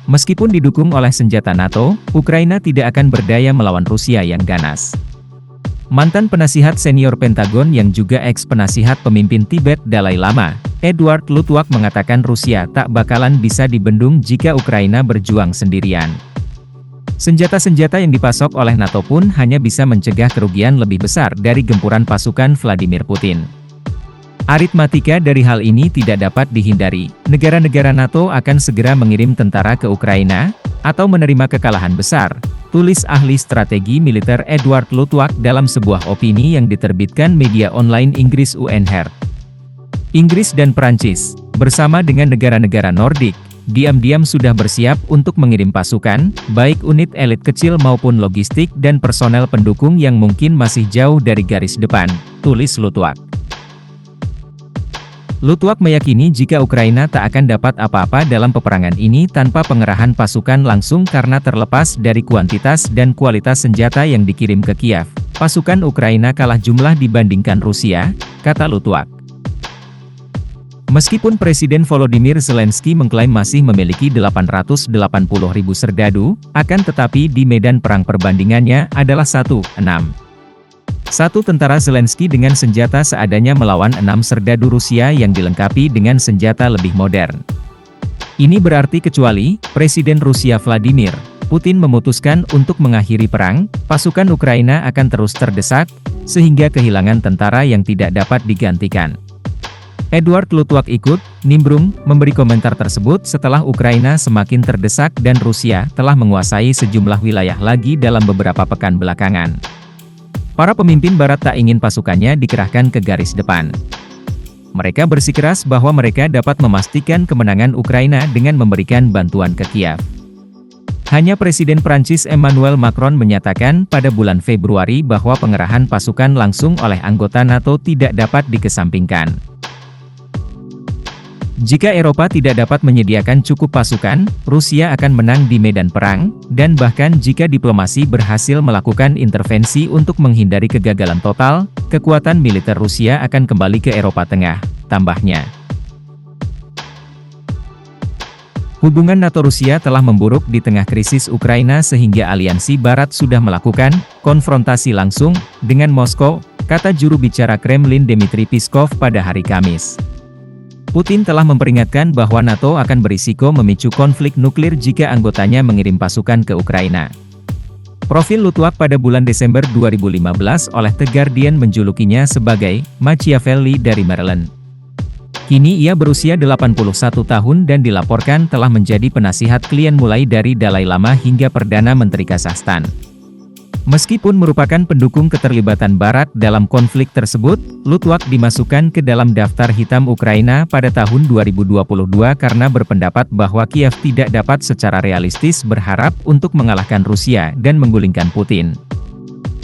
Meskipun didukung oleh senjata NATO, Ukraina tidak akan berdaya melawan Rusia yang ganas. Mantan penasihat senior Pentagon yang juga eks-penasihat pemimpin Tibet Dalai Lama, Edward Luttwak mengatakan Rusia tak bakalan bisa dibendung jika Ukraina berjuang sendirian. Senjata-senjata yang dipasok oleh NATO pun hanya bisa mencegah kerugian lebih besar dari gempuran pasukan Vladimir Putin. Aritmatika dari hal ini tidak dapat dihindari. Negara-negara NATO akan segera mengirim tentara ke Ukraina, atau menerima kekalahan besar, tulis ahli strategi militer Edward Luttwak dalam sebuah opini yang diterbitkan media online Inggris Unhcr. Inggris dan Prancis, bersama dengan negara-negara Nordik, diam-diam sudah bersiap untuk mengirim pasukan, baik unit elit kecil maupun logistik dan personel pendukung yang mungkin masih jauh dari garis depan, tulis Luttwak. Luttwak meyakini jika Ukraina tak akan dapat apa-apa dalam peperangan ini tanpa pengerahan pasukan langsung karena terlepas dari kuantitas dan kualitas senjata yang dikirim ke Kiev. Pasukan Ukraina kalah jumlah dibandingkan Rusia, kata Luttwak. Meskipun Presiden Volodymyr Zelensky mengklaim masih memiliki 880.000 serdadu, akan tetapi di medan perang perbandingannya adalah 1:6. Satu tentara Zelensky dengan senjata seadanya melawan 6 serdadu Rusia yang dilengkapi dengan senjata lebih modern. Ini berarti kecuali Presiden Rusia Vladimir Putin memutuskan untuk mengakhiri perang, pasukan Ukraina akan terus terdesak, sehingga kehilangan tentara yang tidak dapat digantikan. Edward Luttwak ikut, nimbrung, memberi komentar tersebut setelah Ukraina semakin terdesak dan Rusia telah menguasai sejumlah wilayah lagi dalam beberapa pekan belakangan. Para pemimpin Barat tak ingin pasukannya dikerahkan ke garis depan. Mereka bersikeras bahwa mereka dapat memastikan kemenangan Ukraina dengan memberikan bantuan ke Kiev. Hanya Presiden Prancis Emmanuel Macron menyatakan pada bulan Februari bahwa pengerahan pasukan langsung oleh anggota NATO tidak dapat dikesampingkan. Jika Eropa tidak dapat menyediakan cukup pasukan, Rusia akan menang di medan perang, dan bahkan jika diplomasi berhasil melakukan intervensi untuk menghindari kegagalan total, kekuatan militer Rusia akan kembali ke Eropa Tengah, tambahnya. Hubungan NATO-Rusia telah memburuk di tengah krisis Ukraina sehingga aliansi Barat sudah melakukan konfrontasi langsung dengan Moskow, kata juru bicara Kremlin Dmitry Peskov pada hari Kamis. Putin telah memperingatkan bahwa NATO akan berisiko memicu konflik nuklir jika anggotanya mengirim pasukan ke Ukraina. Profil Luttwak pada bulan Desember 2015 oleh The Guardian menjulukinya sebagai Machiavelli dari Maryland. Kini ia berusia 81 tahun dan dilaporkan telah menjadi penasihat klien mulai dari Dalai Lama hingga Perdana Menteri Kazakhstan. Meskipun merupakan pendukung keterlibatan Barat dalam konflik tersebut, Luttwak dimasukkan ke dalam daftar hitam Ukraina pada tahun 2022 karena berpendapat bahwa Kiev tidak dapat secara realistis berharap untuk mengalahkan Rusia dan menggulingkan Putin.